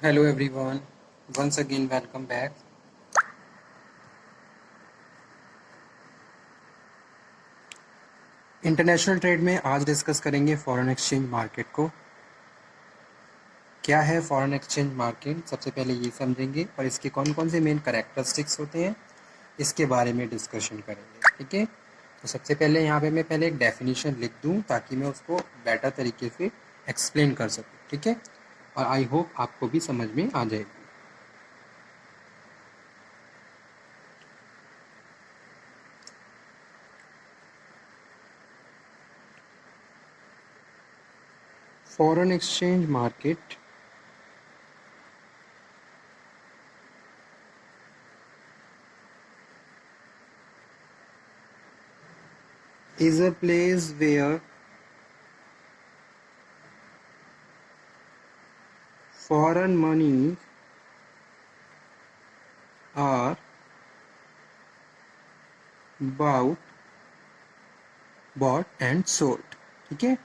Hello everyone, once again welcome back. International trade में आज discuss करेंगे फॉरेन एक्सचेंज मार्केट को। क्या है फॉरेन एक्सचेंज मार्केट, सबसे पहले ये समझेंगे और इसके कौन कौन से मेन कैरेक्टरिस्टिक्स होते हैं इसके बारे में डिस्कशन करेंगे। ठीक है, तो सबसे पहले यहाँ पे मैं पहले एक डेफिनेशन लिख दूँ ताकि मैं उसको बेटर तरीके से एक्सप्लेन कर सकूँ। ठीक है, और आई होप आपको भी समझ में आ जाएगी। Foreign exchange market is a place where foreign money are bought and sold। ठीक है,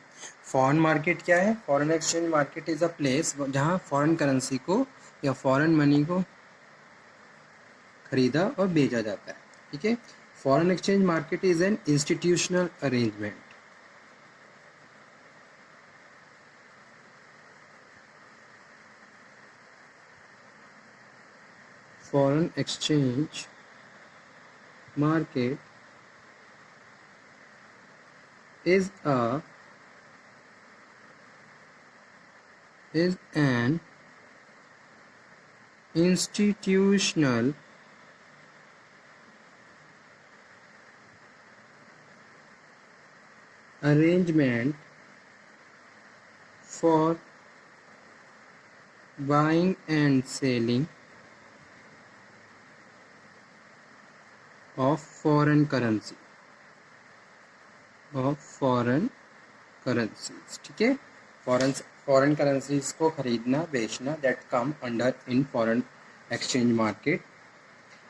फॉरेन मार्केट क्या है? Foreign exchange market is a place जहाँ फॉरेन करेंसी को या फॉरेन मनी को खरीदा और बेचा जाता है। ठीक है, foreign exchange market is an institutional arrangement. Foreign exchange market is an institutional arrangement for buying and selling of foreign currency ठीक है, फॉरेन करेंसीज को खरीदना बेचना, that come under in foreign exchange market.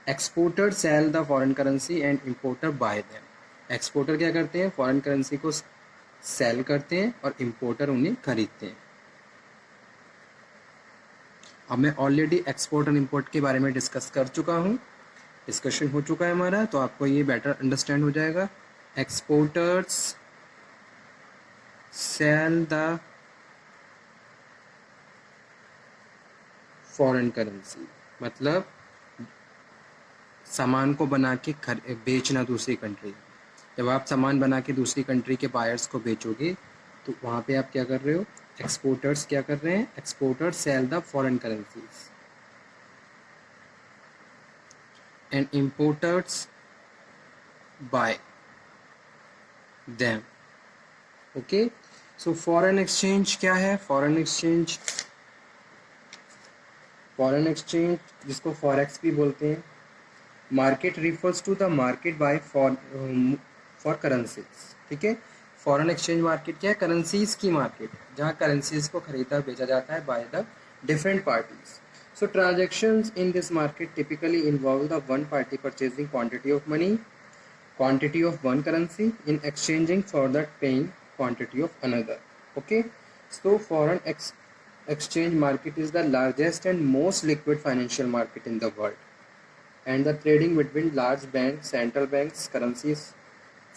Exporter sell the foreign currency and importer buy them. Exporter क्या करते हैं? Foreign currency को cell करते हैं और इंपोर्टर उन्हें खरीदते हैं। अब मैं ऑलरेडी एक्सपोर्ट और इंपोर्ट के बारे में डिस्कस कर चुका हूँ, डिस्कशन हो चुका है हमारा, तो आपको ये बेटर अंडरस्टैंड हो जाएगा। Exporters sell the foreign currency, मतलब सामान को बना के बेचना दूसरी कंट्री। जब आप सामान बना के दूसरी कंट्री के बायर्स को बेचोगे तो वहाँ पे आप क्या कर रहे हो? एक्सपोर्टर्स क्या कर रहे हैं? Exporters sell the foreign currencies and importers buy them. Okay, so foreign exchange क्या है? फॉरेन एक्सचेंज जिसको फॉरेक्स भी बोलते हैं। Market refers to the market buy for currencies. ठीक है, फॉरेन एक्सचेंज मार्केट क्या है? करेंसीज की मार्केट, जहाँ करेंसीज को खरीदा बेचा जाता है by the different parties. So transactions in this market typically involve the one party purchasing quantity of money, quantity of one currency in exchanging for that paying quantity of another. Okay, so foreign exchange market is the largest and most liquid financial market in the world, and the trading between large banks, central banks, currencies,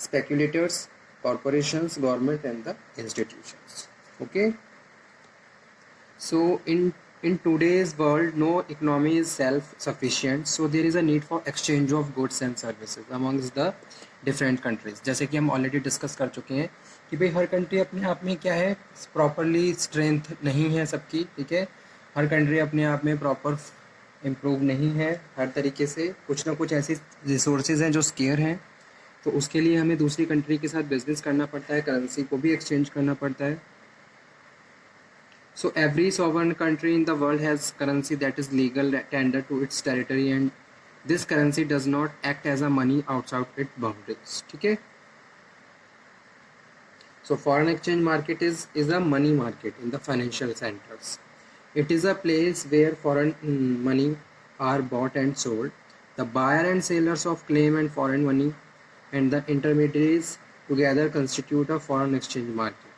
speculators, corporations, government and the institutions. Okay, so in today's world no economy is self sufficient, so there is a need for exchange of goods and services amongst the different countries। जैसे कि हम already discuss कर चुके हैं कि भाई हर country अपने आप में क्या है, प्रॉपरली स्ट्रेंथ नहीं है सबकी। ठीक है, हर कंट्री अपने आप में प्रॉपर इम्प्रूव नहीं है, हर तरीके से कुछ ना कुछ ऐसी रिसोर्सेज हैं जो स्केयर हैं, तो उसके लिए हमें दूसरी कंट्री के साथ बिजनेस करना पड़ता है, करेंसी को भी एक्सचेंज करना पड़ता है। So every sovereign country in the world has currency that is legal tender to its territory, and this currency does not act as a money outside its boundaries. ठीक है, so foreign exchange market is a money market in the financial centers. It is a place where foreign money are bought and sold. The buyer and sellers of claim and foreign money and the intermediaries together constitute a foreign exchange market.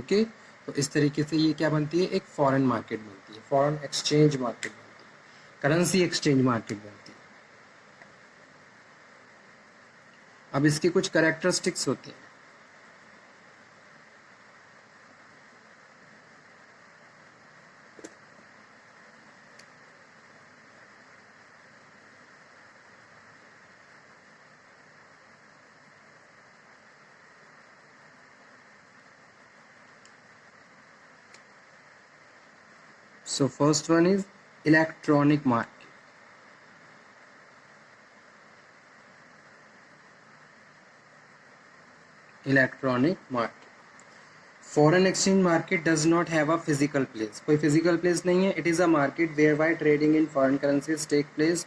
Okay, तो इस तरीके से ये क्या बनती है, एक foreign market बनती है, फॉरेन एक्सचेंज मार्केट बनती है, करेंसी एक्सचेंज मार्केट बनती है। अब इसके कुछ कैरेक्टरिस्टिक्स होते हैं। So first one is electronic market. Electronic market. Foreign exchange market does not have a physical place. कोई physical place नहीं है. It is a market whereby trading in foreign currencies take place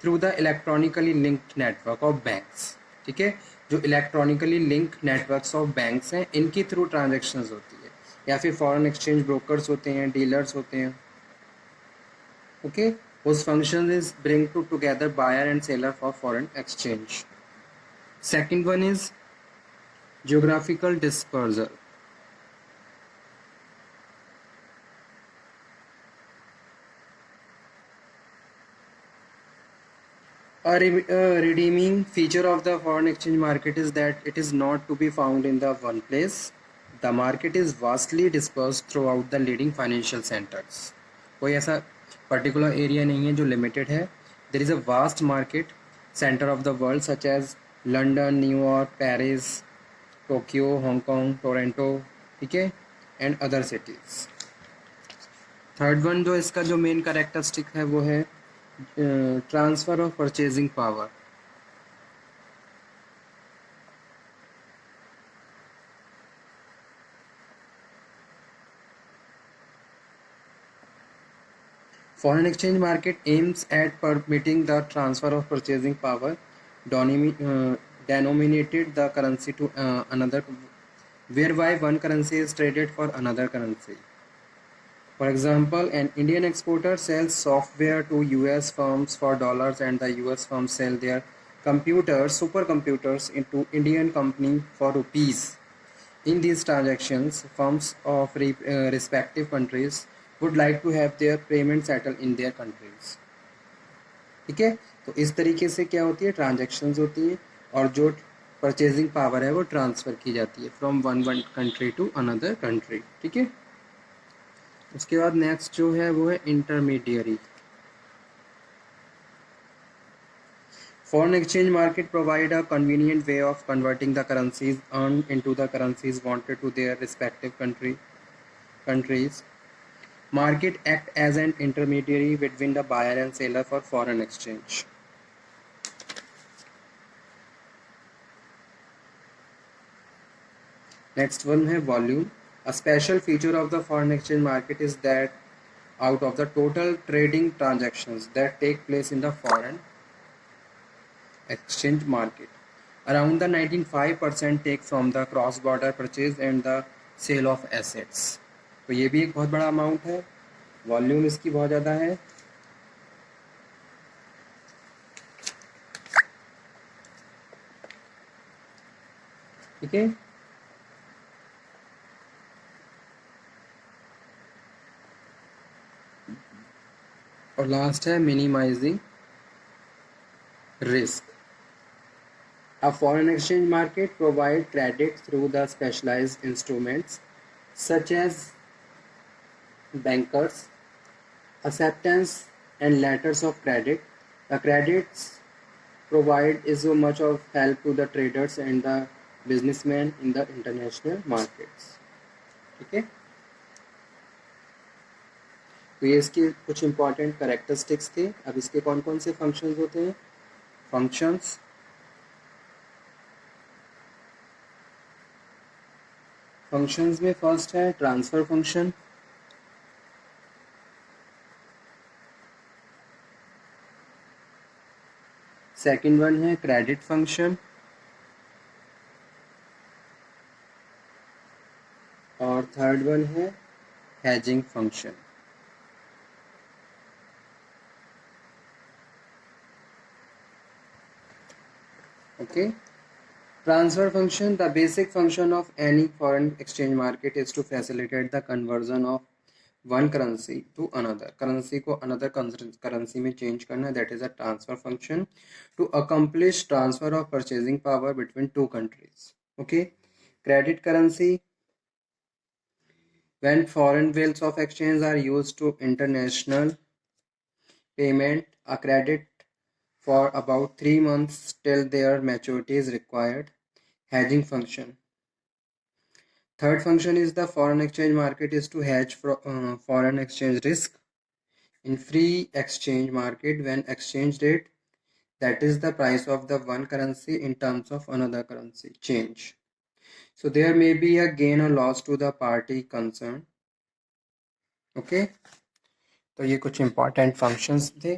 through the electronically linked network of banks. ठीक है, जो electronically linked networks of banks हैं, इनके through transactions होती है, या फिर foreign exchange brokers होते हैं, dealers होते हैं. Okay, whose function is bring to together buyer and seller for foreign exchange. Second one is geographical dispersal. A redeeming feature of the foreign exchange market is that it is not to be found in the one place. The market is vastly dispersed throughout the leading financial centers. कोई ऐसा particular area नहीं है जो limited है. There is a vast market center of the world such as London, New York, Paris, Tokyo, Hong Kong, Toronto, ठीक है, and other cities. Third one जो इसका जो मेन कैरेक्टरिस्टिक है वो है transfer of purchasing power. Foreign exchange market aims at permitting the transfer of purchasing power denominated the currency to another, whereby one currency is traded for another currency. For example, an Indian exporter sells software to US firms for dollars and the US firms sell their supercomputers into Indian company for rupees. In these transactions, firms of respective countries would like to have their payment settled in their countries. ठीक है, तो इस तरीके से क्या होती है, transactions होती है और जो परचेजिंग पावर है वो ट्रांसफ़र की जाती है from one country to another country. ठीक है, उसके बाद नेक्स्ट जो है वो है intermediary. Foreign exchange market provide a convenient way of converting the currencies earned into the currencies wanted to their respective countries. Market act as an intermediary between the buyer and seller for foreign exchange. Next one है volume. A special feature of the foreign exchange market is that out of the total trading transactions that take place in the foreign exchange market, around the 95% take from the cross border purchase and the sale of assets. तो ये भी एक बहुत बड़ा amount है, volume इसकी बहुत ज़्यादा है. ठीक है, और लास्ट है minimising risk. A foreign exchange market provides credit through the specialized instruments such as bankers, acceptance and letters of credit. The credits provide is so much of help to the traders and the businessmen in the international markets. ठीक है, तो ये इसके कुछ important characteristics थे. अब इसके कौन कौन से फंक्शंस होते हैं. फंक्शंस, फंक्शंस में फर्स्ट है ट्रांसफर फंक्शन. सेकंड वन है क्रेडिट फंक्शन और थर्ड वन है hedging function. Okay, Transfer function, the basic function of any foreign exchange market is to facilitate the conversion of one currency to another. Currency को another currency में change करना, that is a transfer function, to accomplish transfer of purchasing power between two countries. Okay. Credit currency, when foreign bills of exchange are used to international payment, a credit for about 3 months till their maturity is required. Hedging function. Third function is the foreign exchange market is to hedge foreign exchange risk. In free exchange market, when exchange rate, that is the price of the one currency in terms of another currency, change. So there may be a gain or loss to the party concerned. Okay. तो ये कुछ important functions थे.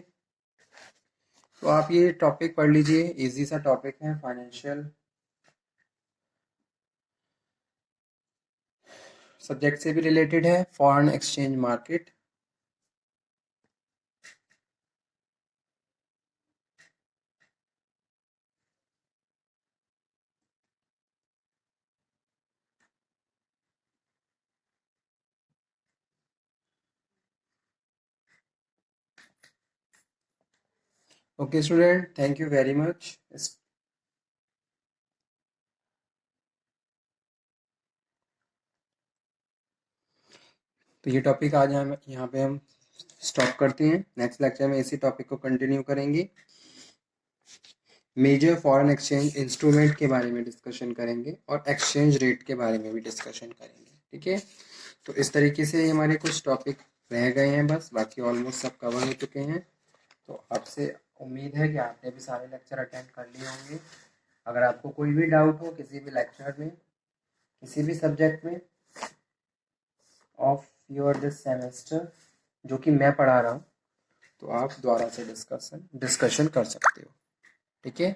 तो आप ये topic पढ़ लीजिए, easy सा टॉपिक है, फाइनेंशियल सब्जेक्ट से भी रिलेटेड है, foreign exchange market. Okay student, thank you very much. तो ये टॉपिक आज हम यहाँ पे हम स्टॉप करते हैं. नेक्स्ट लेक्चर में इसी टॉपिक को कंटिन्यू करेंगे. मेजर फॉरेन एक्सचेंज इंस्ट्रूमेंट के बारे में डिस्कशन करेंगे और एक्सचेंज रेट के बारे में भी डिस्कशन करेंगे. ठीक है. तो इस तरीके से हमारे कुछ टॉपिक रह गए हैं, बस बाकी ऑलमोस्ट सब कवर हो चुके हैं. तो आपसे उम्मीद है कि आपने भी सारे लेक्चर अटेंड कर लिए होंगे. अगर आपको कोई भी डाउट हो किसी भी लेक्चर में, किसी भी सब्जेक्ट में ऑफ योर दिस सेमेस्टर जो कि मैं पढ़ा रहा हूँ, तो आप दोबारा से डिस्कशन कर सकते हो. ठीक है.